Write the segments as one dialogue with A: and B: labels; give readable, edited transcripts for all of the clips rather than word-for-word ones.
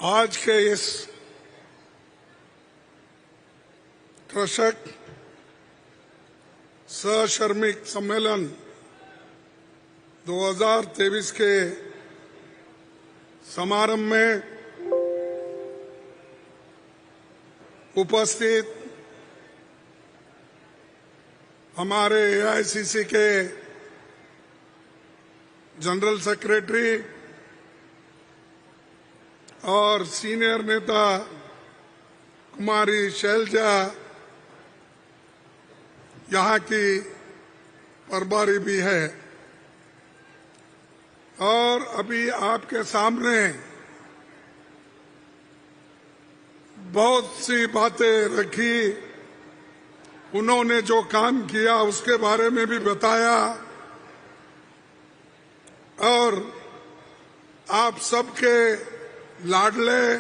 A: आज के इस कृषक सश्रमिक सम्मेलन 2023 के समारंभ में उपस्थित हमारे एआईसीसी के जनरल सेक्रेटरी और सीनियर नेता कुमारी शैलजा, यहाँ की प्रभारी भी है, और अभी आपके सामने बहुत सी बातें रखी। उन्होंने जो काम किया उसके बारे में भी बताया, और आप सबके लाडले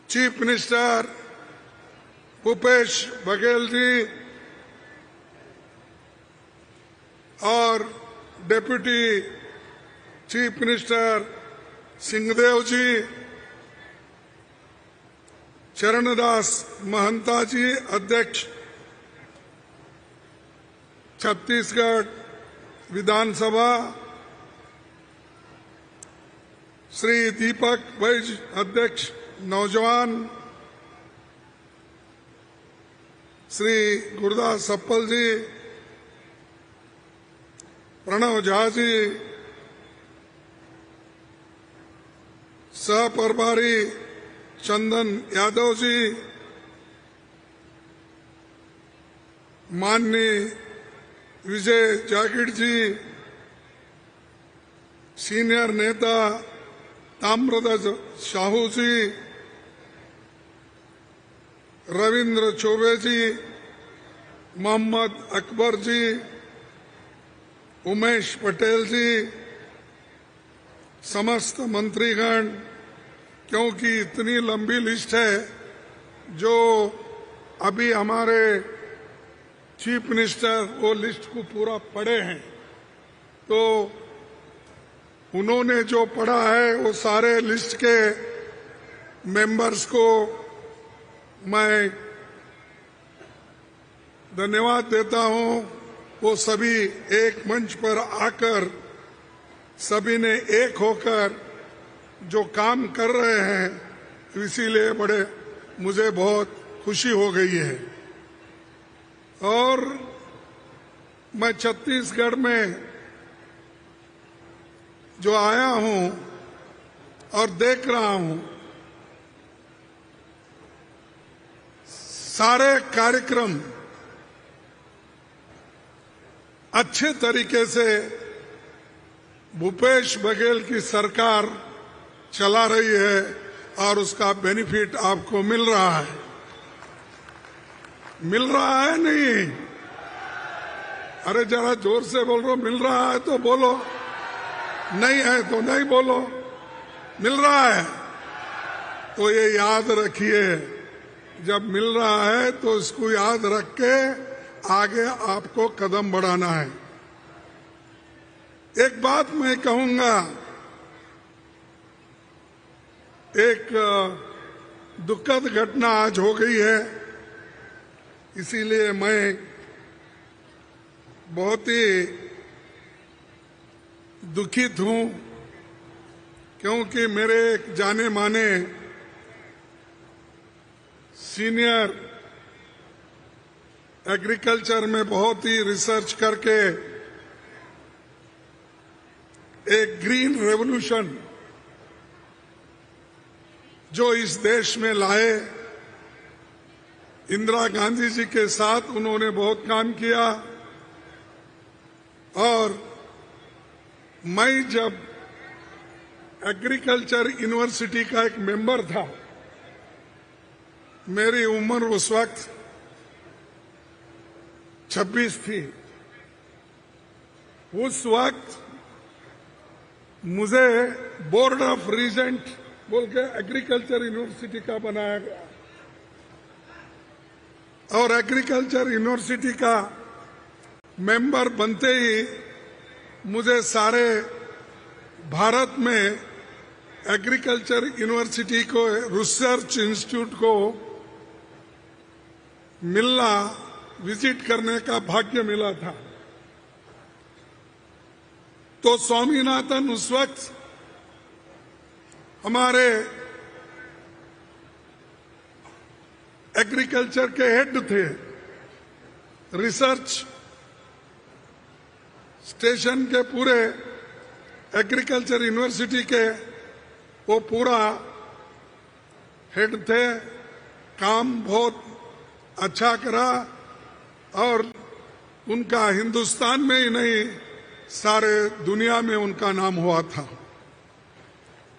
A: चीफ मिनिस्टर भूपेश बघेल जी और डिप्टी चीफ मिनिस्टर सिंहदेव जी, चरणदास महंता जी अध्यक्ष छत्तीसगढ़ विधानसभा, श्री दीपक बैज अध्यक्ष नौजवान, श्री गुरदास सप्पल जी, प्रणव झा जी, सह प्रभारी चंदन यादव जी, माननीय विजय जागीर जी, सीनियर नेता ताम्रध्वज साहू जी, रविंद्र चौबे जी, मोहम्मद अकबर जी, उमेश पटेल जी, समस्त मंत्रीगण, क्योंकि इतनी लंबी लिस्ट है जो अभी हमारे चीफ मिनिस्टर वो लिस्ट को पूरा पढ़े हैं, तो उन्होंने जो पढ़ा है वो सारे लिस्ट के मेंबर्स को मैं धन्यवाद देता हूं। वो सभी एक मंच पर आकर सभी ने एक होकर जो काम कर रहे हैं, इसीलिए मुझे बहुत खुशी हो गई है। और मैं छत्तीसगढ़ में जो आया हूं और देख रहा हूं, सारे कार्यक्रम अच्छे तरीके से भूपेश बघेल की सरकार चला रही है और उसका बेनिफिट आपको मिल रहा है। मिल रहा है नहीं? अरे जरा जोर से बोल रहा, मिल रहा है तो बोलो, नहीं है तो नहीं बोलो। मिल रहा है तो ये याद रखिए, जब मिल रहा है तो इसको याद रख के आगे आपको कदम बढ़ाना है। एक बात मैं कहूंगा, एक दुखद घटना आज हो गई है, इसीलिए मैं बहुत ही दुखित हूं, क्योंकि मेरे एक जाने माने सीनियर एग्रीकल्चर में बहुत ही रिसर्च करके एक ग्रीन रेवोल्यूशन जो इस देश में लाए, इंदिरा गांधी जी के साथ उन्होंने बहुत काम किया। और मैं जब एग्रीकल्चर यूनिवर्सिटी का एक मेंबर था, मेरी उम्र उस वक्त 26 थी। उस वक्त मुझे बोर्ड ऑफ रीजेंट बोल के एग्रीकल्चर यूनिवर्सिटी का बनाया गया, और एग्रीकल्चर यूनिवर्सिटी का मेंबर बनते ही मुझे सारे भारत में एग्रीकल्चर यूनिवर्सिटी को, रिसर्च इंस्टीट्यूट को मिलना, विजिट करने का भाग्य मिला था। तो स्वामीनाथन उस वक्त हमारे एग्रीकल्चर के हेड थे। रिसर्च स्टेशन के पूरे एग्रीकल्चर यूनिवर्सिटी के वो पूरा हेड थे। काम बहुत अच्छा करा और उनका हिंदुस्तान में ही नहीं सारे दुनिया में उनका नाम हुआ था।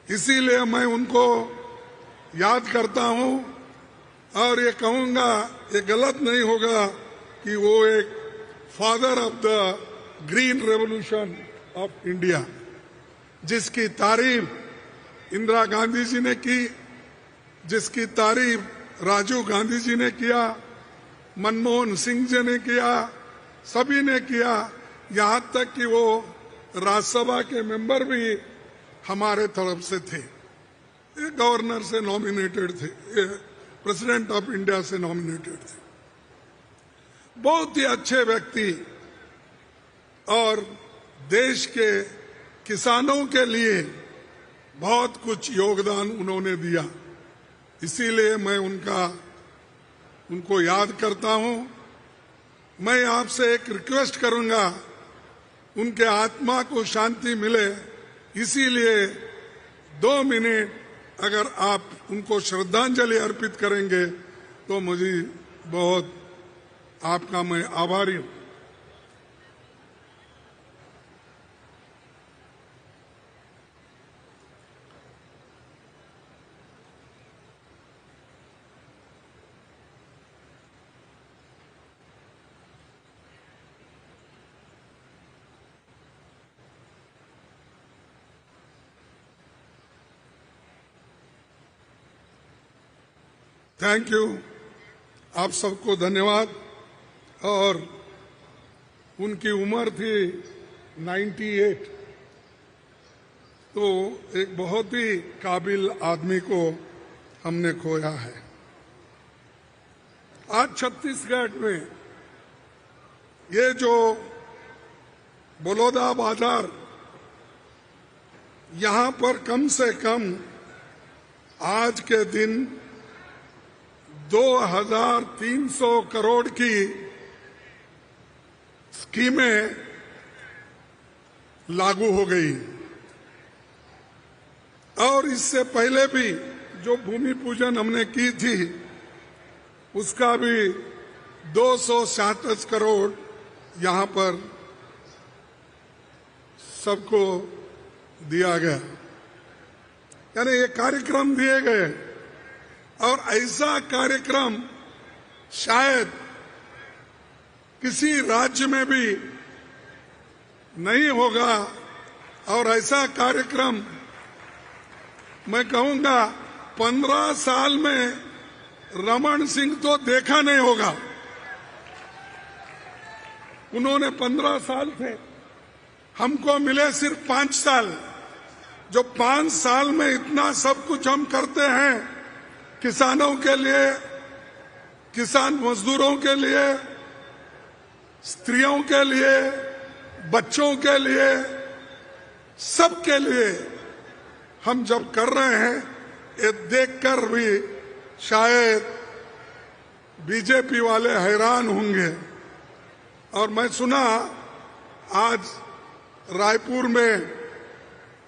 A: इसीलिए मैं उनको याद करता हूं और ये कहूंगा, ये गलत नहीं होगा कि वो एक father of the green revolution of India, जिसकी तारीफ इंदिरा गांधी जी ने की, जिसकी तारीफ राजीव गांधी जी ने किया, मनमोहन सिंह जी ने किया, सभी ने किया। यहां तक कि वो राज्यसभा के मेंबर भी हमारे तरफ से थे। ये गवर्नर से नॉमिनेटेड थे, ये प्रेसिडेंट ऑफ इंडिया से नॉमिनेटेड थे। बहुत ही अच्छे व्यक्ति और देश के किसानों के लिए बहुत कुछ योगदान उन्होंने दिया। इसीलिए मैं उनको याद करता हूं। मैं आपसे एक रिक्वेस्ट करूंगा, उनके आत्मा को शांति मिले, इसीलिए 2 मिनट अगर आप उनको श्रद्धांजलि अर्पित करेंगे तो मुझे बहुत आपका मैं आभारी हूं। थैंक यू, आप सबको धन्यवाद। और उनकी उम्र थी 98, तो एक बहुत ही काबिल आदमी को हमने खोया है। आज छत्तीसगढ़ में ये जो बलौदा बाजार, यहां पर कम से कम आज के दिन 2300 करोड़ की स्कीमें लागू हो गई। और इससे पहले भी जो भूमि पूजन हमने की थी, उसका भी 267 करोड़ यहां पर सबको दिया गया। यानी ये कार्यक्रम दिए गए और ऐसा कार्यक्रम शायद किसी राज्य में भी नहीं होगा। और ऐसा कार्यक्रम मैं कहूंगा 15 साल में रमन सिंह तो देखा नहीं होगा। उन्होंने 15 साल थे, हमको मिले सिर्फ 5 साल। जो 5 साल में इतना सब कुछ हम करते हैं किसानों के लिए, किसान मजदूरों के लिए, स्त्रियों के लिए, बच्चों के लिए, सबके लिए हम जब कर रहे हैं, ये देखकर भी शायद बीजेपी वाले हैरान होंगे। और मैं सुना आज रायपुर में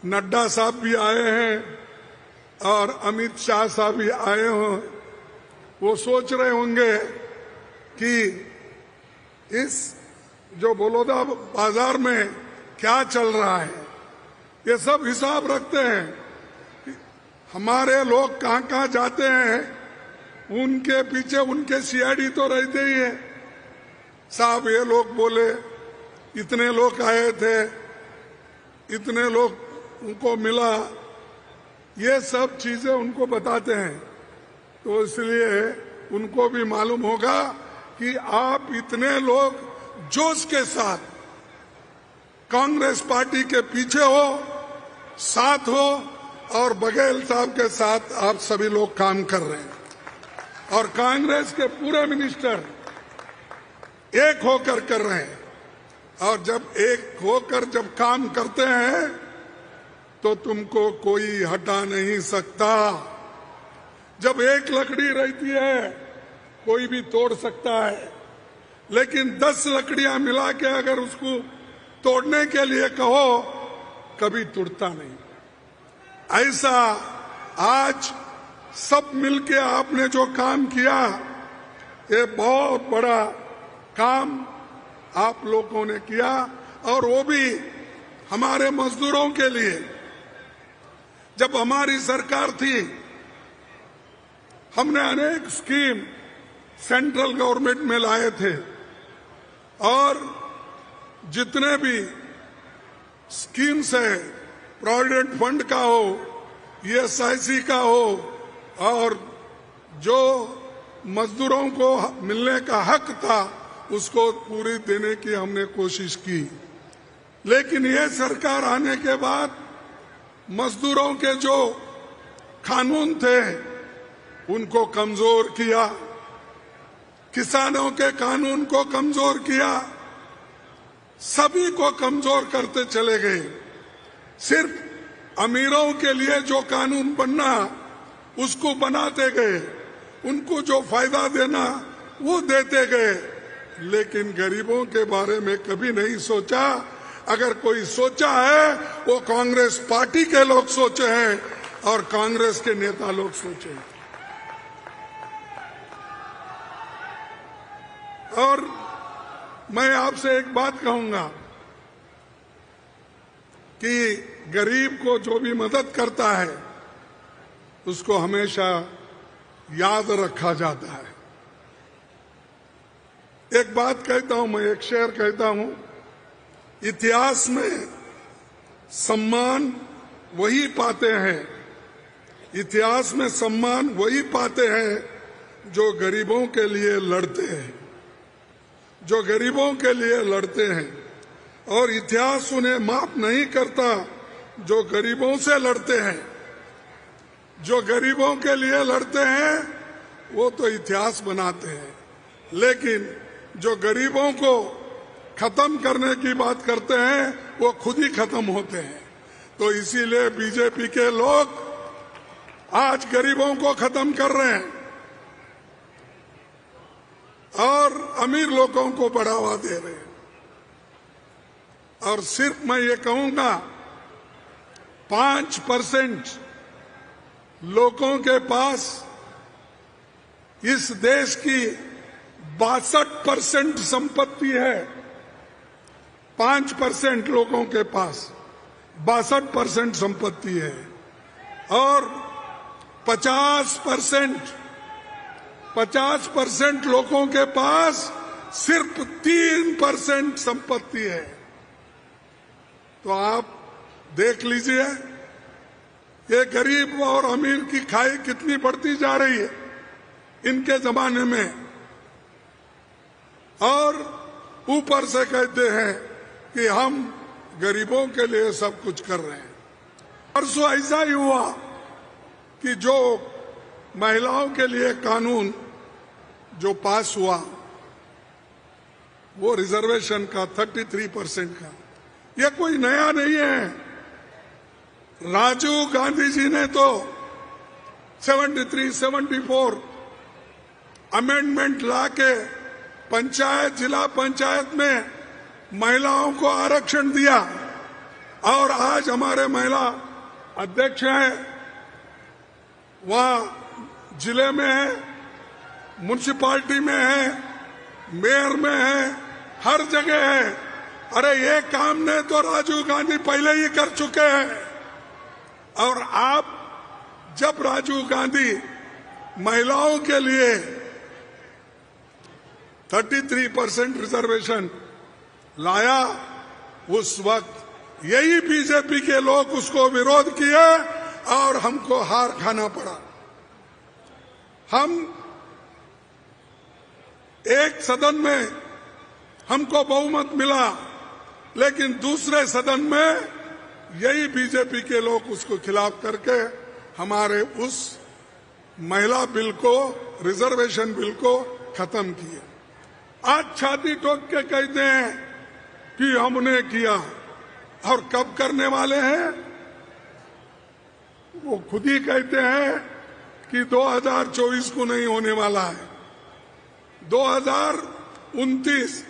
A: नड्डा साहब भी आए हैं और अमित शाह साहब भी आए हों। वो सोच रहे होंगे कि इस जो बलौदा बाजार में क्या चल रहा है। ये सब हिसाब रखते हैं। हमारे लोग कहां कहां जाते हैं, उनके पीछे उनके सीआईडी तो रहते ही है। साहब ये लोग बोले, इतने लोग आए थे, इतने लोग उनको मिला, ये सब चीजें उनको बताते हैं। तो इसलिए उनको भी मालूम होगा कि आप इतने लोग जोश के साथ कांग्रेस पार्टी के पीछे हो, साथ हो, और बघेल साहब के साथ आप सभी लोग काम कर रहे हैं और कांग्रेस के पूरे मिनिस्टर एक होकर कर रहे हैं। और जब एक होकर जब काम करते हैं तो तुमको कोई हटा नहीं सकता। जब एक लकड़ी रहती है कोई भी तोड़ सकता है, लेकिन 10 लकड़ियां मिला के अगर उसको तोड़ने के लिए कहो कभी टूटता नहीं। ऐसा आज सब मिलके आपने जो काम किया, ये बहुत बड़ा काम आप लोगों ने किया और वो भी हमारे मजदूरों के लिए। जब हमारी सरकार थी हमने अनेक स्कीम सेंट्रल गवर्नमेंट में लाए थे और जितने भी स्कीम्स है, प्रोविडेंट फंड का हो, ESIC का हो और जो मजदूरों को मिलने का हक था उसको पूरी देने की हमने कोशिश की। लेकिन ये सरकार आने के बाद मजदूरों के जो कानून थे उनको कमजोर किया, किसानों के कानून को कमजोर किया, सभी को कमजोर करते चले गए। सिर्फ अमीरों के लिए जो कानून बनना उसको बनाते गए, उनको जो फायदा देना वो देते गए, लेकिन गरीबों के बारे में कभी नहीं सोचा। अगर कोई सोचा है वो कांग्रेस पार्टी के लोग सोचे हैं और कांग्रेस के नेता लोग सोचे हैं। और मैं आपसे एक बात कहूंगा कि गरीब को जो भी मदद करता है उसको हमेशा याद रखा जाता है। एक बात कहता हूं, मैं एक शेर कहता हूं, इतिहास में सम्मान वही पाते हैं, इतिहास में सम्मान वही पाते हैं जो गरीबों के लिए लड़ते हैं, जो गरीबों के लिए लड़ते हैं। और इतिहास उन्हें माफ नहीं करता जो गरीबों से लड़ते हैं। जो गरीबों के लिए लड़ते हैं वो तो इतिहास बनाते हैं, लेकिन जो गरीबों को खत्म करने की बात करते हैं वो खुद ही खत्म होते हैं। तो इसीलिए बीजेपी के लोग आज गरीबों को खत्म कर रहे हैं और अमीर लोगों को बढ़ावा दे रहे हैं। और सिर्फ मैं ये कहूंगा 5% लोगों के पास इस देश की 62% संपत्ति है। 5% लोगों के पास 62% संपत्ति है और 50% लोगों के पास सिर्फ 3% संपत्ति है। तो आप देख लीजिए ये गरीब और अमीर की खाई कितनी बढ़ती जा रही है इनके जमाने में। और ऊपर से कहते हैं कि हम गरीबों के लिए सब कुछ कर रहे हैं। परसों ऐसा ही हुआ कि जो महिलाओं के लिए कानून जो पास हुआ वो रिजर्वेशन का 33% का, यह कोई नया नहीं है। राजीव गांधी जी ने तो 73-74 अमेंडमेंट लाके पंचायत, जिला पंचायत में महिलाओं को आरक्षण दिया और आज हमारे महिला अध्यक्ष हैं, वहां जिले में है, म्युनिसिपालिटी में है, मेयर में है, हर जगह है। अरे ये काम ने तो राजीव गांधी पहले ही कर चुके हैं। और आप जब राजीव गांधी महिलाओं के लिए 33% रिजर्वेशन लाया, उस वक्त यही बीजेपी के लोग उसको विरोध किए और हमको हार खाना पड़ा। हम एक सदन में हमको बहुमत मिला, लेकिन दूसरे सदन में यही बीजेपी के लोग उसको खिलाफ करके हमारे उस महिला बिल को, रिजर्वेशन बिल को खत्म किए। आज छाती ठोक के कहते हैं कि हमने किया, और कब करने वाले हैं? वो खुद ही कहते हैं कि 2024 को नहीं होने वाला है, 2029,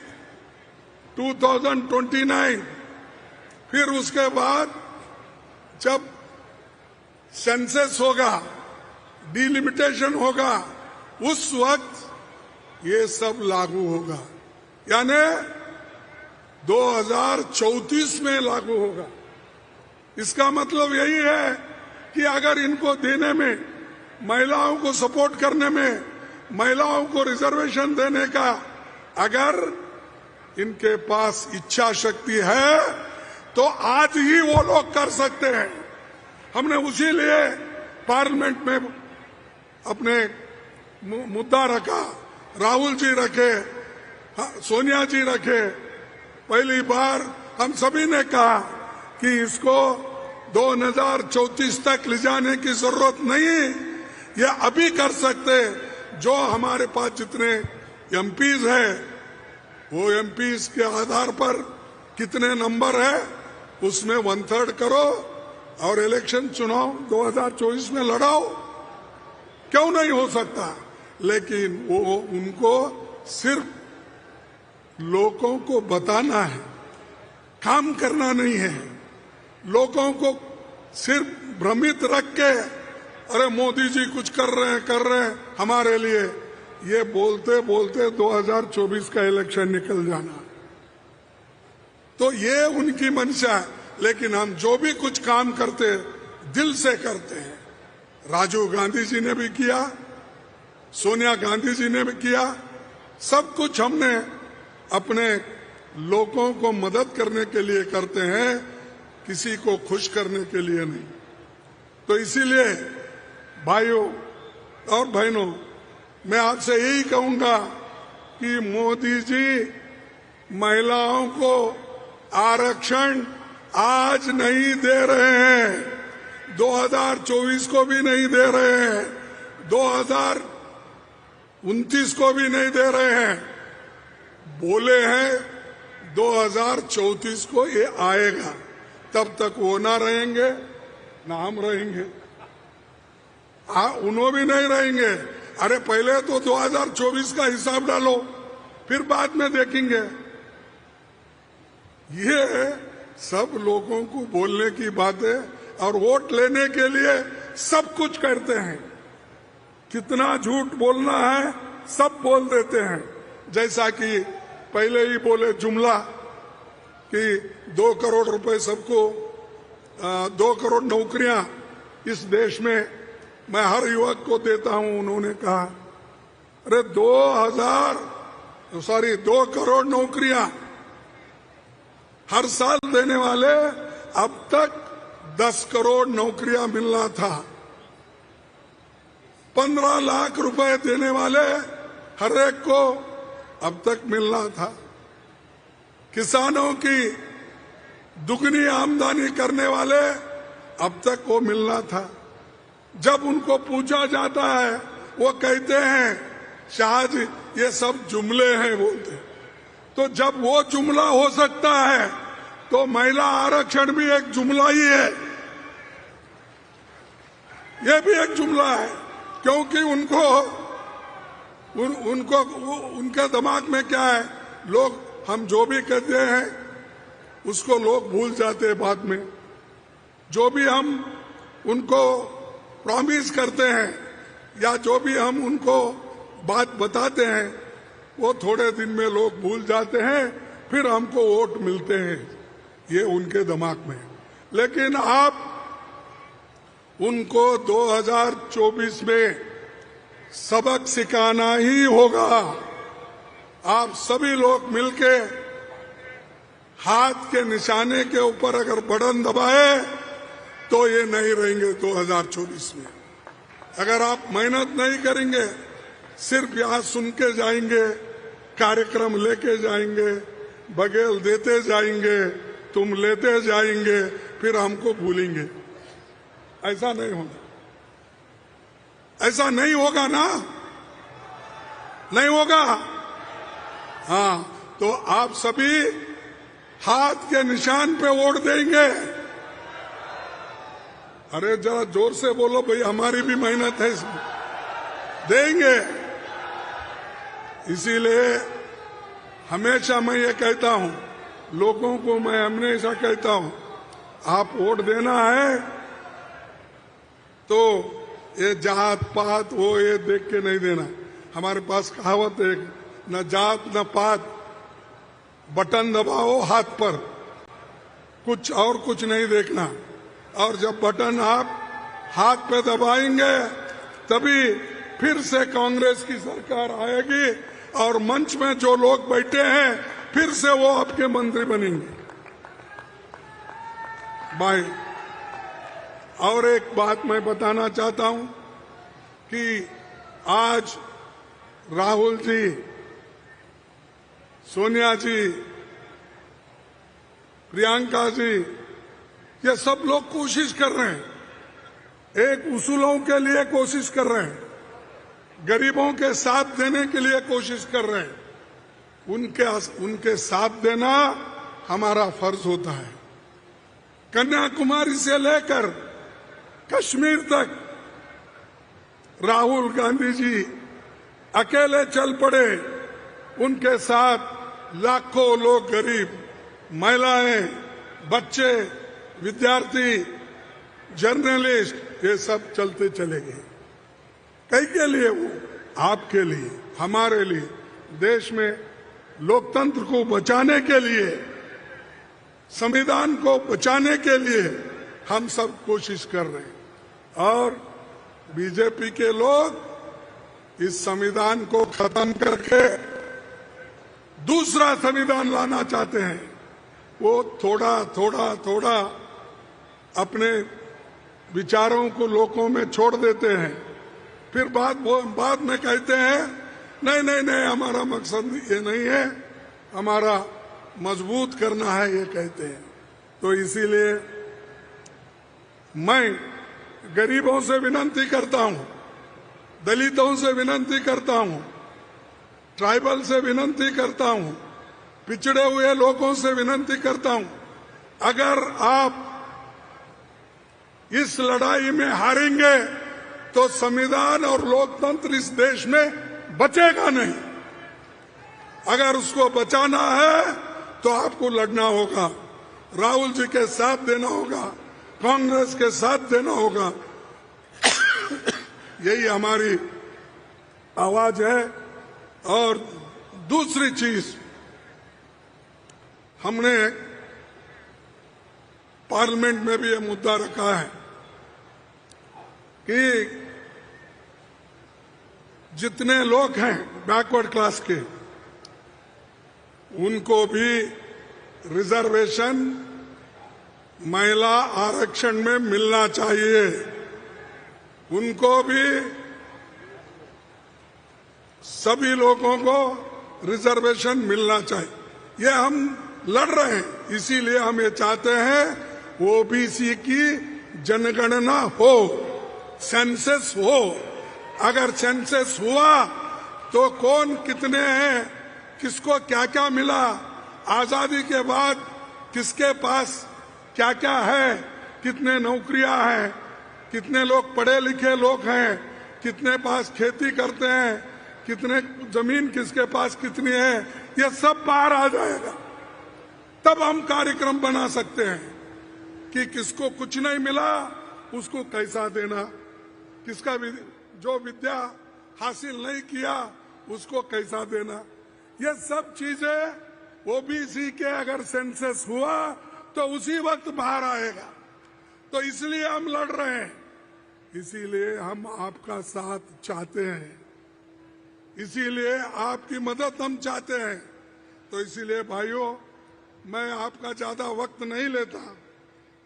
A: 2029, फिर उसके बाद जब सेंसस होगा, डिलिमिटेशन होगा, उस वक्त ये सब लागू होगा, यानी 2034 में लागू होगा। इसका मतलब यही है कि अगर इनको देने में, महिलाओं को सपोर्ट करने में, महिलाओं को रिजर्वेशन देने का अगर इनके पास इच्छा शक्ति है तो आज ही वो लोग कर सकते हैं। हमने उसी लिए पार्लियामेंट में अपने मुद्दा रखा, राहुल जी रखे, सोनिया जी रखे। पहली बार हम सभी ने कहा कि इसको 2034 तक ले जाने की जरूरत नहीं, ये अभी कर सकते। जो हमारे पास जितने एमपीज हैं, वो एमपीज के आधार पर कितने नंबर है उसमें 1/3 करो और इलेक्शन चुनाव 2024 में लड़ाओ। क्यों नहीं हो सकता? लेकिन वो उनको सिर्फ लोगों को बताना है, काम करना नहीं है। लोगों को सिर्फ भ्रमित रख के अरे मोदी जी कुछ कर रहे हैं हमारे लिए, ये बोलते बोलते 2024 का इलेक्शन निकल जाना। तो ये उनकी मंशा है। लेकिन हम जो भी कुछ काम करते दिल से करते हैं। राजीव गांधी जी ने भी किया, सोनिया गांधी जी ने भी किया। सब कुछ हमने अपने लोगों को मदद करने के लिए करते हैं, किसी को खुश करने के लिए नहीं। तो इसीलिए भाइयों और बहनों, मैं आपसे यही कहूंगा कि मोदी जी महिलाओं को आरक्षण आज नहीं दे रहे हैं, 2024 को भी नहीं दे रहे हैं, 2029 को भी नहीं दे रहे हैं। बोले हैं 2034 को ये आएगा, तब तक वो ना रहेंगे ना हम रहेंगे। उन्हों भी नहीं रहेंगे। अरे पहले तो 2024 का हिसाब डालो, फिर बाद में देखेंगे। ये सब लोगों को बोलने की बातें, और वोट लेने के लिए सब कुछ करते हैं। कितना झूठ बोलना है सब बोल देते हैं। जैसा कि पहले ही बोले जुमला कि 2 करोड़ रुपए सबको, 2 करोड़ नौकरियां इस देश में मैं हर युवक को देता हूं। उन्होंने कहा अरे 2 करोड़ नौकरियां हर साल देने वाले, अब तक 10 करोड़ नौकरियां मिलना था। 15 लाख रुपए देने वाले हर एक को अब तक मिलना था। किसानों की दुगनी आमदनी करने वाले अब तक वो मिलना था। जब उनको पूछा जाता है वो कहते हैं शाह जी ये सब जुमले हैं बोलते। तो जब वो जुमला हो सकता है तो महिला आरक्षण भी एक जुमला ही है, ये भी एक जुमला है। क्योंकि उनके दिमाग में क्या है, लोग हम जो भी कहते हैं उसको लोग भूल जाते हैं बाद में। जो भी हम उनको प्रॉमिस करते हैं या जो भी हम उनको बात बताते हैं वो थोड़े दिन में लोग भूल जाते हैं, फिर हमको वोट मिलते हैं, ये उनके दिमाग में। लेकिन आप उनको 2024 में सबक सिखाना ही होगा। आप सभी लोग मिलके हाथ के निशाने के ऊपर अगर बटन दबाए तो ये नहीं रहेंगे 2024 में। अगर आप मेहनत नहीं करेंगे, सिर्फ यहां सुन के जाएंगे, कार्यक्रम लेके जाएंगे, बघेल देते जाएंगे, तुम लेते जाएंगे, फिर हमको भूलेंगे। ऐसा नहीं होगा, ऐसा नहीं होगा ना, नहीं होगा। हाँ, तो आप सभी हाथ के निशान पे वोट देंगे। अरे जरा जोर से बोलो भाई, हमारी भी मेहनत है इसमें। देंगे। इसीलिए हमेशा मैं ये कहता हूं, लोगों को मैं हमेशा कहता हूं, आप वोट देना है तो ये जात पात वो ये देख के नहीं देना। हमारे पास कहावत है, न जात न पात, बटन दबाओ हाथ पर, कुछ और कुछ नहीं देखना। और जब बटन आप हाथ पे दबाएंगे तभी फिर से कांग्रेस की सरकार आएगी और मंच में जो लोग बैठे हैं फिर से वो आपके मंत्री बनेंगे। भाई, और एक बात मैं बताना चाहता हूं कि आज राहुल जी, सोनिया जी, प्रियंका जी, ये सब लोग कोशिश कर रहे हैं, एक उसूलों के लिए कोशिश कर रहे हैं, गरीबों के साथ देने के लिए कोशिश कर रहे हैं। उनके साथ देना हमारा फर्ज होता है। कन्याकुमारी से लेकर कश्मीर तक राहुल गांधी जी अकेले चल पड़े, उनके साथ लाखों लोग, गरीब, महिलाएं, बच्चे, विद्यार्थी, जर्नलिस्ट, ये सब चलते चले गए। कई के लिए? वो आपके लिए, हमारे लिए, देश में लोकतंत्र को बचाने के लिए, संविधान को बचाने के लिए हम सब कोशिश कर रहे हैं। और बीजेपी के लोग इस संविधान को खत्म करके दूसरा संविधान लाना चाहते हैं। वो थोड़ा थोड़ा थोड़ा अपने विचारों को लोगों में छोड़ देते हैं, फिर बाद में कहते हैं नहीं नहीं नहीं, हमारा मकसद ये नहीं है, हमारा मजबूत करना है, ये कहते हैं। तो इसीलिए मैं गरीबों से विनती करता हूं, दलितों से विनती करता हूं, ट्राइबल से विनती करता हूं, पिछड़े हुए लोगों से विनती करता हूं, अगर आप इस लड़ाई में हारेंगे तो संविधान और लोकतंत्र इस देश में बचेगा नहीं। अगर उसको बचाना है तो आपको लड़ना होगा, राहुल जी के साथ देना होगा, कांग्रेस के साथ देना होगा। यही हमारी आवाज है। और दूसरी चीज, हमने पार्लियामेंट में भी यह मुद्दा रखा है कि जितने लोग हैं बैकवर्ड क्लास के, उनको भी रिजर्वेशन महिला आरक्षण में मिलना चाहिए। उनको भी, सभी लोगों को रिजर्वेशन मिलना चाहिए। ये हम लड़ रहे हैं, इसीलिए हम ये चाहते हैं ओबीसी की जनगणना हो, सेंसस हो। अगर सेंसस हुआ तो कौन कितने हैं, किसको क्या क्या मिला, आजादी के बाद किसके पास क्या क्या है, कितने नौकरियां हैं, कितने लोग पढ़े लिखे लोग हैं, कितने पास खेती करते हैं, कितने जमीन किसके पास कितनी है, ये सब बाहर आ जाएगा। तब हम कार्यक्रम बना सकते हैं कि किसको कुछ नहीं मिला उसको कैसा देना, किसका जो विद्या हासिल नहीं किया उसको कैसा देना। ये सब चीजें ओबीसी के अगर सेंसस हुआ तो उसी वक्त बाहर आएगा। तो इसलिए हम लड़ रहे हैं, इसीलिए हम आपका साथ चाहते हैं, इसीलिए आपकी मदद हम चाहते हैं। तो इसीलिए भाइयों, मैं आपका ज्यादा वक्त नहीं लेता,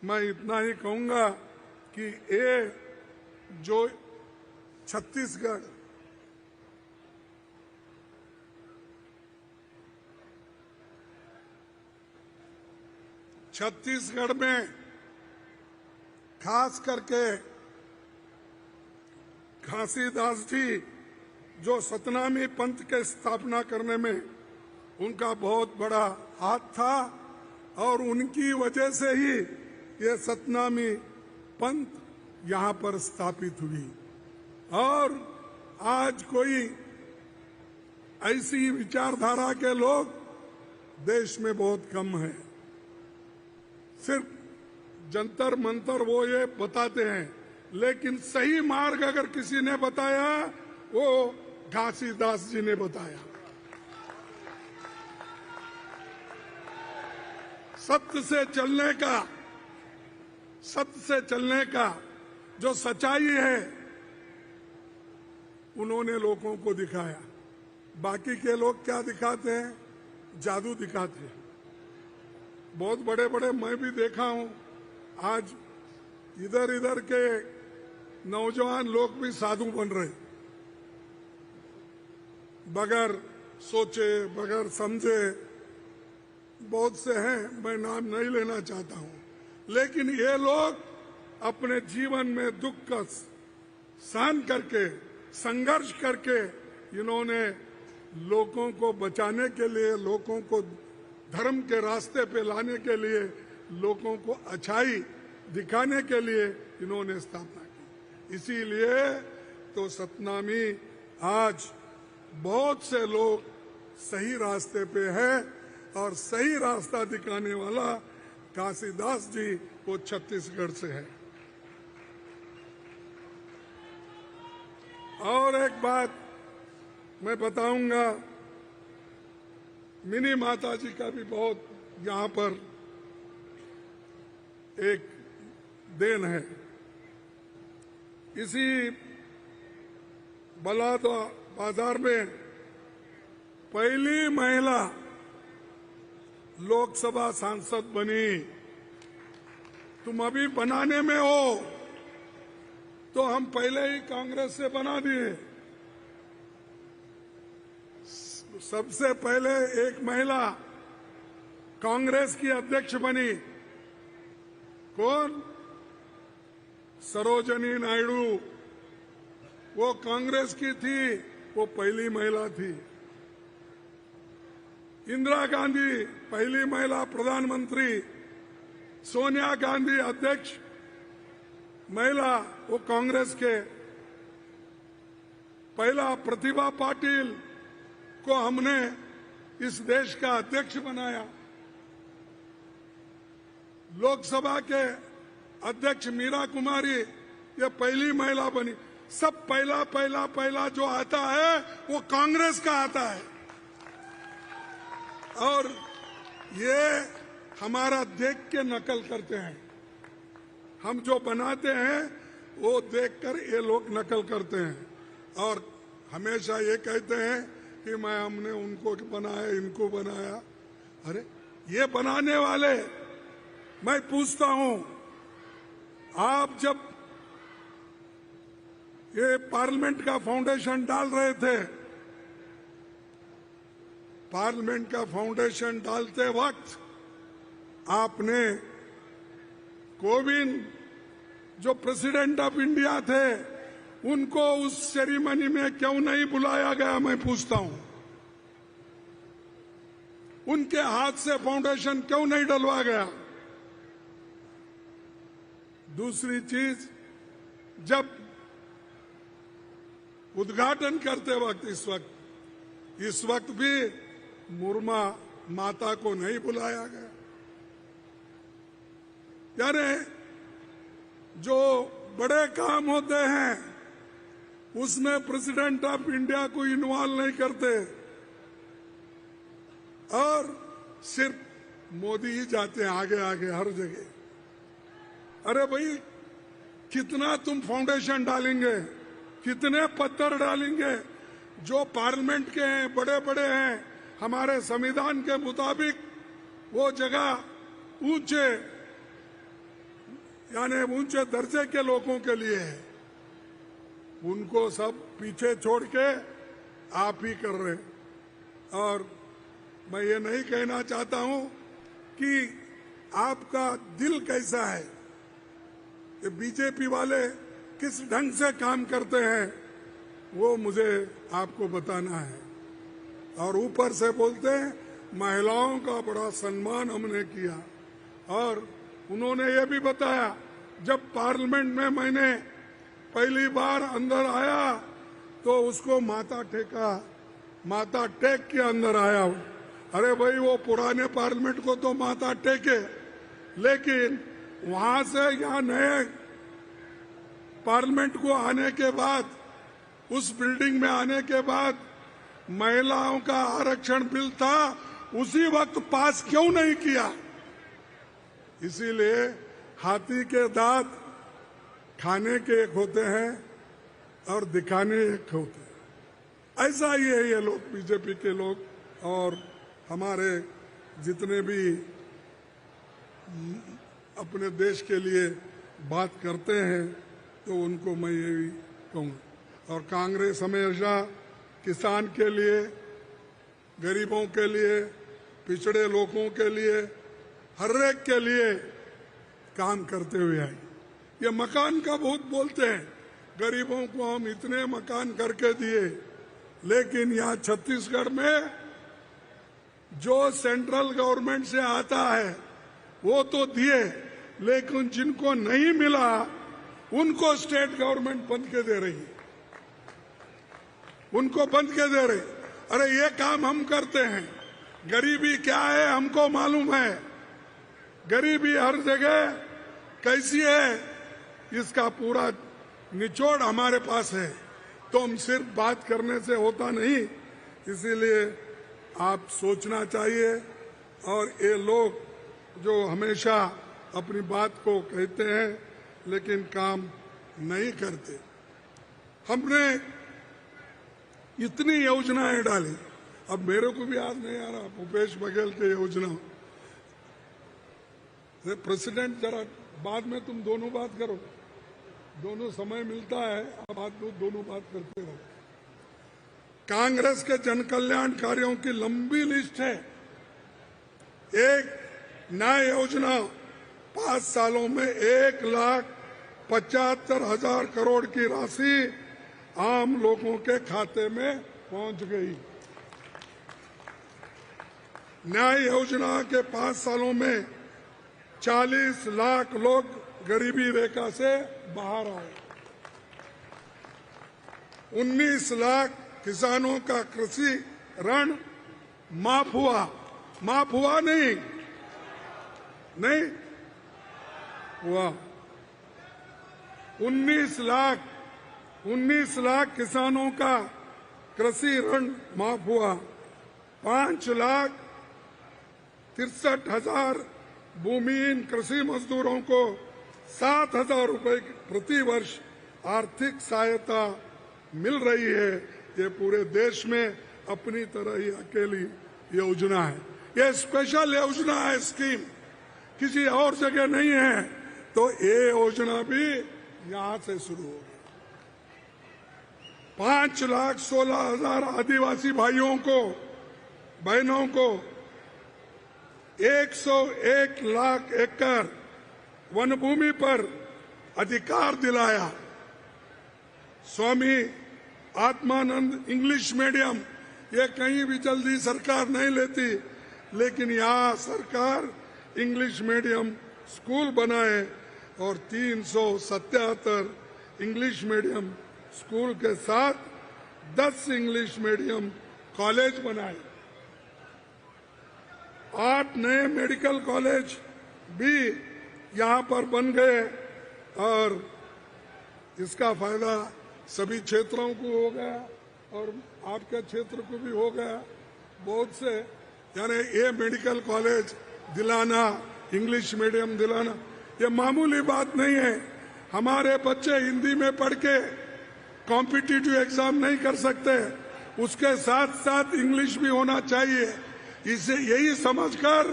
A: मैं इतना ही कहूंगा कि ये जो छत्तीसगढ़ में खास करके घासीदास जी जो सतनामी पंथ के स्थापना करने में उनका बहुत बड़ा हाथ था और उनकी वजह से ही ये सतनामी पंथ यहाँ पर स्थापित हुई। और आज कोई ऐसी विचारधारा के लोग देश में बहुत कम हैं। सिर्फ जंतर मंतर वो ये बताते हैं, लेकिन सही मार्ग अगर किसी ने बताया वो घासीदास जी ने बताया। सत्य से चलने का जो सच्चाई है उन्होंने लोगों को दिखाया। बाकी के लोग क्या दिखाते हैं? जादू दिखाते हैं। बहुत बड़े बड़े मैं भी देखा हूं, आज इधर इधर के नौजवान लोग भी साधु बन रहे, बगैर सोचे बगैर समझे। बहुत से हैं, मैं नाम नहीं लेना चाहता हूं, लेकिन ये लोग अपने जीवन में दुख का सहन करके संघर्ष करके इन्होंने लोगों को बचाने के लिए, लोगों को धर्म के रास्ते पे लाने के लिए, लोगों को अच्छाई दिखाने के लिए इन्होंने स्थापना की। इसीलिए तो सतनामी आज बहुत से लोग सही रास्ते पे है और सही रास्ता दिखाने वाला घासीदास जी वो छत्तीसगढ़ से है। और एक बात मैं बताऊंगा, मिनी माता जी का भी बहुत यहाँ पर एक देन है। इसी बलाद बाजार में पहली महिला लोकसभा सांसद बनी। तुम अभी बनाने में हो, तो हम पहले ही कांग्रेस से बना दिए। सबसे पहले एक महिला कांग्रेस की अध्यक्ष बनी। कौन? सरोजनी नायडू। वो कांग्रेस की थी, वो पहली महिला थी। इंदिरा गांधी पहली महिला प्रधानमंत्री। सोनिया गांधी अध्यक्ष महिला, वो कांग्रेस के। पहला प्रतिभा पाटिल को हमने इस देश का अध्यक्ष बनाया। लोकसभा के अध्यक्ष मीरा कुमारी ये पहली महिला बनी। सब पहला पहला पहला जो आता है वो कांग्रेस का आता है। और ये हमारा देख के नकल करते हैं। हम जो बनाते हैं वो देखकर ये लोग नकल करते हैं और हमेशा ये कहते हैं कि हमने उनको बनाया, इनको बनाया। अरे ये बनाने वाले, मैं पूछता हूं, आप जब ये पार्लियामेंट का फाउंडेशन डाल रहे थे, पार्लियामेंट का फाउंडेशन डालते वक्त आपने कोविंद जो प्रेसिडेंट ऑफ इंडिया थे उनको उस सेरेमनी में क्यों नहीं बुलाया गया? मैं पूछता हूं। उनके हाथ से फाउंडेशन क्यों नहीं डलवा गया? दूसरी चीज, जब उद्घाटन करते वक्त इस वक्त भी मुर्मा माता को नहीं बुलाया गया। यानी जो बड़े काम होते हैं उसमें प्रेसिडेंट ऑफ इंडिया को इन्वॉल्व नहीं करते और सिर्फ मोदी ही जाते हैं आगे आगे हर जगह। अरे भाई, कितना तुम फाउंडेशन डालेंगे, कितने पत्थर डालेंगे? जो पार्लियामेंट के हैं, बड़े बड़े हैं, हमारे संविधान के मुताबिक वो जगह ऊंचे यानी ऊंचे दर्जे के लोगों के लिए है। उनको सब पीछे छोड़ के आप ही कर रहे। और मैं ये नहीं कहना चाहता हूं कि आपका दिल कैसा है, ये बीजेपी वाले किस ढंग से काम करते हैं वो मुझे आपको बताना है। और ऊपर से बोलते हैं महिलाओं का बड़ा सम्मान हमने किया, और उन्होंने ये भी बताया जब पार्लियामेंट में मैंने पहली बार अंदर आया तो उसको माथा टेक के अंदर आया। अरे भाई, वो पुराने पार्लियामेंट को तो माथा टेके, लेकिन वहां से यहाँ नए पार्लियामेंट को आने के बाद, उस बिल्डिंग में आने के बाद महिलाओं का आरक्षण बिल था, उसी वक्त पास क्यों नहीं किया? इसीलिए हाथी के दांत खाने के एक होते हैं और दिखाने एक होते हैं। ऐसा ही है ये लोग, बीजेपी के लोग। और हमारे जितने भी अपने देश के लिए बात करते हैं तो उनको मैं ये भी कहूँगा। और कांग्रेस हमेशा किसान के लिए, गरीबों के लिए, पिछड़े लोगों के लिए, हर एक के लिए काम करते हुए आई। ये मकान का बहुत बोलते हैं, गरीबों को हम इतने मकान करके दिए, लेकिन यहाँ छत्तीसगढ़ में जो सेंट्रल गवर्नमेंट से आता है वो तो दिए, लेकिन जिनको नहीं मिला उनको स्टेट गवर्नमेंट बंद के दे रही है, उनको बंद के दे रही। अरे ये काम हम करते हैं। गरीबी क्या है हमको मालूम है, गरीबी हर जगह कैसी है इसका पूरा निचोड़ हमारे पास है। तो हम सिर्फ बात करने से होता नहीं, इसीलिए आप सोचना चाहिए। और ये लोग जो हमेशा अपनी बात को कहते हैं लेकिन काम नहीं करते। हमने इतनी योजनाएं डाली, अब मेरे को भी याद नहीं आ रहा भूपेश बघेल के योजना। प्रेसिडेंट जरा बाद में तुम दोनों बात करो, दोनों समय मिलता है, अब बात दोनों बात करते रहो। कांग्रेस के जन कल्याण कार्यों की लंबी लिस्ट है। एक नई योजना 5 सालों में 1,75,000 करोड़ की राशि आम लोगों के खाते में पहुंच गई। न्याय योजना के 5 सालों में 40 लाख लोग गरीबी रेखा से बाहर आए। 19 लाख किसानों का कृषि ऋण माफ हुआ। माफ हुआ नहीं हुआ। 19 लाख किसानों का कृषि ऋण माफ हुआ। 5,63,000 भूमिहीन कृषि मजदूरों को 7,000 रुपए प्रति वर्ष आर्थिक सहायता मिल रही है। ये पूरे देश में अपनी तरह ही अकेली योजना है। ये स्पेशल योजना है, स्कीम किसी और जगह नहीं है। तो ये योजना भी यहां से शुरू होगी। 5,16,000 आदिवासी भाइयों को, बहनों को 101 लाख एकड़ वन भूमि पर अधिकार दिलाया। स्वामी आत्मानंद इंग्लिश मीडियम, ये कहीं भी जल्दी सरकार नहीं लेती, लेकिन यहाँ सरकार इंग्लिश मीडियम स्कूल बनाए और 377 इंग्लिश मीडियम स्कूल के साथ 10 इंग्लिश मीडियम कॉलेज बनाए। 8 नए मेडिकल कॉलेज भी यहाँ पर बन गए और इसका फायदा सभी क्षेत्रों को हो गया और आपके क्षेत्र को भी हो गया। बहुत से, यानी ये मेडिकल कॉलेज दिलाना, इंग्लिश मीडियम दिलाना, ये मामूली बात नहीं है। हमारे बच्चे हिंदी में पढ़ के कॉम्पिटिटिव एग्जाम नहीं कर सकते, उसके साथ साथ इंग्लिश भी होना चाहिए। इसे यही समझकर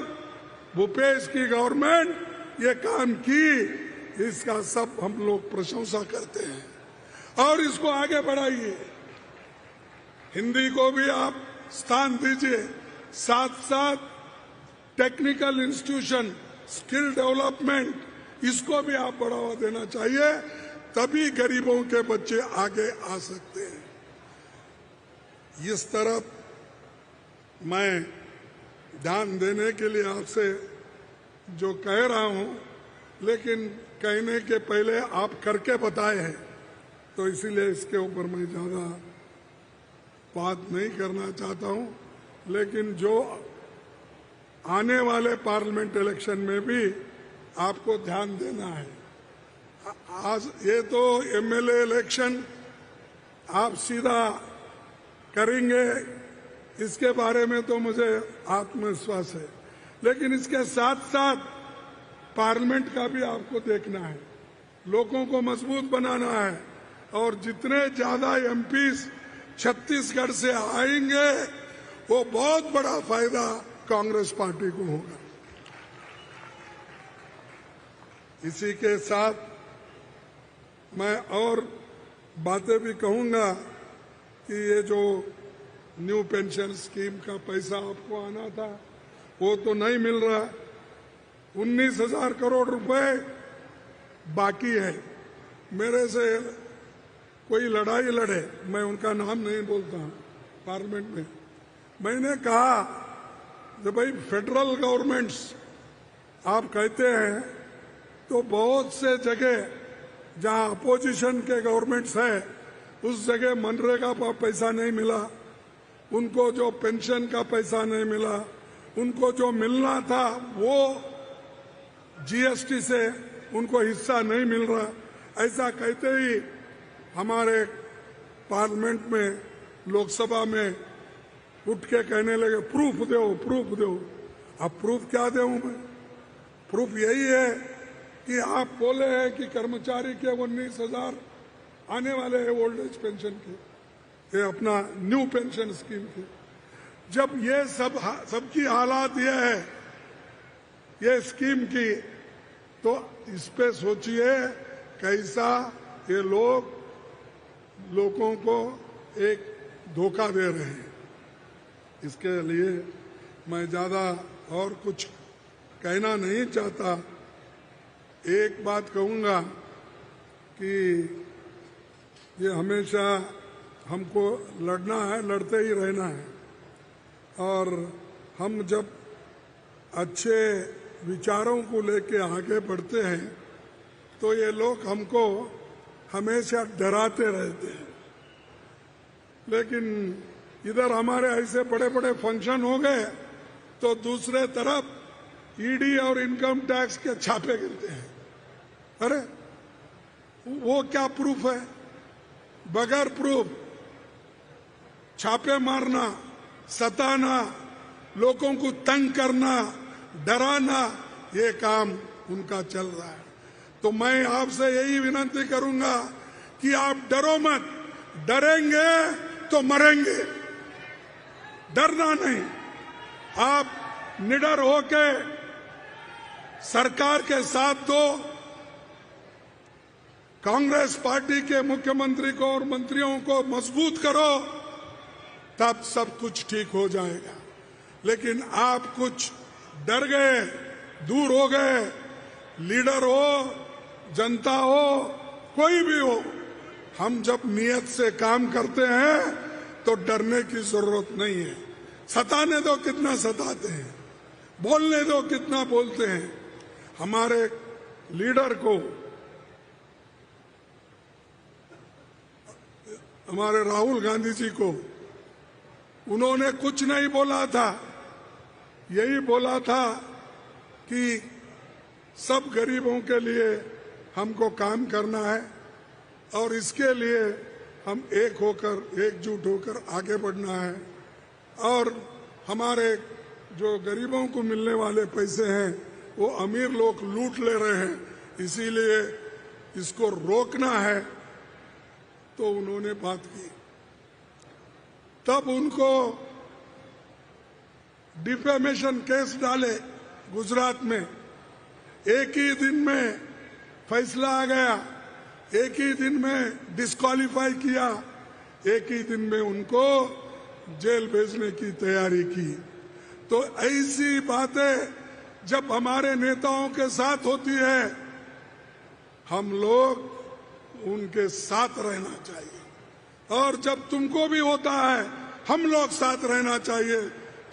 A: भूपेश की गवर्नमेंट ये काम की, इसका सब हम लोग प्रशंसा करते हैं और इसको आगे बढ़ाइए। हिंदी को भी आप स्थान दीजिए, साथ साथ टेक्निकल इंस्टीट्यूशन, स्किल डेवलपमेंट, इसको भी आप बढ़ावा देना चाहिए, तभी गरीबों के बच्चे आगे आ सकते हैं। इस तरफ मैं ध्यान देने के लिए आपसे जो कह रहा हूं, लेकिन कहने के पहले आप करके बताए हैं, तो इसीलिए इसके ऊपर मैं ज्यादा बात नहीं करना चाहता हूं। लेकिन जो आने वाले पार्लियामेंट इलेक्शन में भी आपको ध्यान देना है। आज ये तो एमएलए इलेक्शन आप सीधा करेंगे, इसके बारे में तो मुझे आत्मविश्वास है, लेकिन इसके साथ साथ पार्लियामेंट का भी आपको देखना है, लोगों को मजबूत बनाना है, और जितने ज्यादा एमपीज छत्तीसगढ़ से आएंगे वो बहुत बड़ा फायदा कांग्रेस पार्टी को होगा। इसी के साथ मैं और बातें भी कहूंगा कि ये जो न्यू पेंशन स्कीम का पैसा आपको आना था वो तो नहीं मिल रहा। 19,000 करोड़ रुपए बाकी है। मेरे से कोई लड़ाई लड़े, मैं उनका नाम नहीं बोलता पार्लियामेंट में, मैंने कहा कि भाई फेडरल गवर्नमेंट्स आप कहते हैं तो बहुत से जगह जहां अपोजिशन के गवर्नमेंट्स है उस जगह मनरेगा का पैसा नहीं मिला, उनको जो पेंशन का पैसा नहीं मिला, उनको जो मिलना था वो जीएसटी से उनको हिस्सा नहीं मिल रहा। ऐसा कहते ही हमारे पार्लियामेंट में, लोकसभा में उठ के कहने लगे प्रूफ दो, प्रूफ दो। अब प्रूफ क्या दूं मैं? प्रूफ यही है कि आप बोले हैं कि कर्मचारी के 19,000 आने वाले हैं ओल्ड एज पेंशन के, ये अपना न्यू पेंशन स्कीम के। जब ये सबकी हालात ये है ये स्कीम की, तो इस पे सोचिए कैसा ये लोगों को एक धोखा दे रहे हैं। इसके लिए मैं ज्यादा और कुछ कहना नहीं चाहता। एक बात कहूंगा कि ये हमेशा हमको लड़ना है, लड़ते ही रहना है, और हम जब अच्छे विचारों को लेके आगे बढ़ते हैं तो ये लोग हमको हमेशा डराते रहते हैं। लेकिन इधर हमारे ऐसे बड़े बड़े फंक्शन हो गए तो दूसरे तरफ ईडी और इनकम टैक्स के छापे गिरते हैं। अरे वो क्या प्रूफ है? बगैर प्रूफ छापे मारना, सताना, लोगों को तंग करना, डराना, ये काम उनका चल रहा है। तो मैं आपसे यही विनती करूंगा कि आप डरो मत, डरेंगे तो मरेंगे, डरना नहीं। आप निडर होके सरकार के साथ दो, कांग्रेस पार्टी के मुख्यमंत्री को और मंत्रियों को मजबूत करो, तब सब कुछ ठीक हो जाएगा। लेकिन आप कुछ डर गए, दूर हो गए, लीडर हो, जनता हो, कोई भी हो, हम जब नियत से काम करते हैं तो डरने की जरूरत नहीं है। सताने दो कितना सताते हैं, बोलने दो कितना बोलते हैं। हमारे लीडर को, हमारे राहुल गांधी जी को, उन्होंने कुछ नहीं बोला था, यही बोला था कि सब गरीबों के लिए हमको काम करना है और इसके लिए हम एक होकर, एकजुट होकर आगे बढ़ना है। और हमारे जो गरीबों को मिलने वाले पैसे हैं वो अमीर लोग लूट ले रहे हैं, इसीलिए इसको रोकना है। तो उन्होंने बात की, तब उनको डिफेमेशन केस डाले गुजरात में, एक ही दिन में फैसला आ गया, एक ही दिन में डिस्क्वालीफाई किया, एक ही दिन में उनको जेल भेजने की तैयारी की। तो ऐसी बातें जब हमारे नेताओं के साथ होती है हम लोग उनके साथ रहना चाहिए। और जब तुमको भी होता है, हम लोग साथ रहना चाहिए,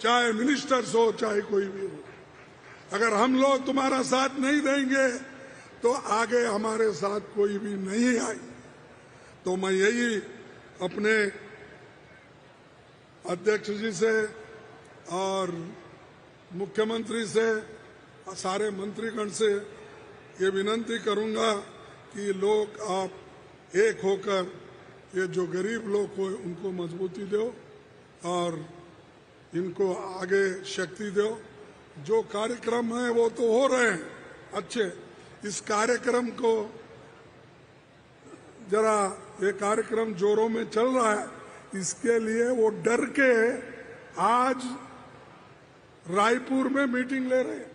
A: चाहे मिनिस्टर्स हो, चाहे कोई भी हो। अगर हम लोग तुम्हारा साथ नहीं देंगे तो आगे हमारे साथ कोई भी नहीं आई। तो मैं यही अपने अध्यक्ष जी से और मुख्यमंत्री से, सारे मंत्रीगण से ये विनंती करूंगा कि लोग आप एक होकर ये जो गरीब लोग हो उनको मजबूती दो और इनको आगे शक्ति दो। जो कार्यक्रम है वो तो हो रहे हैं अच्छे। इस कार्यक्रम को जरा, ये कार्यक्रम जोरों में चल रहा है, इसके लिए वो डर के आज रायपुर में मीटिंग ले रहे हैं।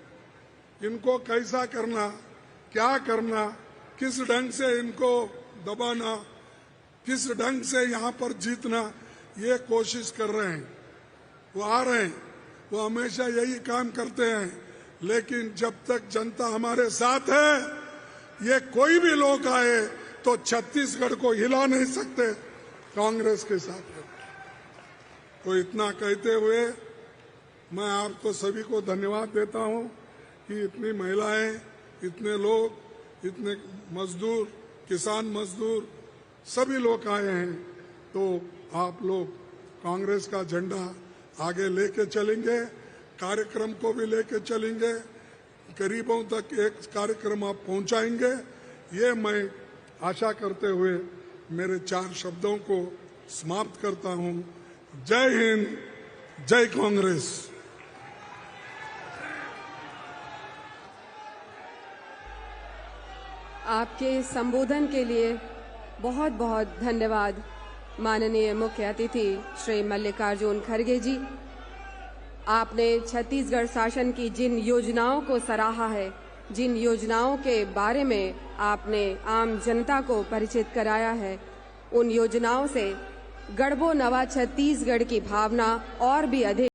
A: इनको कैसा करना, क्या करना, किस ढंग से इनको दबाना, किस ढंग से यहां पर जीतना, ये कोशिश कर रहे हैं। वो आ रहे हैं, वो हमेशा यही काम करते हैं। लेकिन जब तक जनता हमारे साथ है, ये कोई भी लोग आए तो छत्तीसगढ़ को हिला नहीं सकते कांग्रेस के साथ। तो इतना कहते हुए मैं आपको सभी को धन्यवाद देता हूं कि इतनी महिलाएं, इतने लोग, इतने मजदूर, किसान मजदूर सभी लोग आए हैं। तो आप लोग कांग्रेस का झंडा आगे लेके चलेंगे, कार्यक्रम को भी लेके चलेंगे, गरीबों तक एक कार्यक्रम आप पहुंचाएंगे, ये मैं आशा करते हुए मेरे 4 शब्दों को समाप्त करता हूं। जय हिंद, जय कांग्रेस।
B: आपके संबोधन के लिए बहुत बहुत धन्यवाद माननीय मुख्य अतिथि श्री मल्लिकार्जुन खड़गे जी। आपने छत्तीसगढ़ शासन की जिन योजनाओं को सराहा है, जिन योजनाओं के बारे में आपने आम जनता को परिचित कराया है, उन योजनाओं से गढ़बो नवा छत्तीसगढ़ की भावना और भी अधिक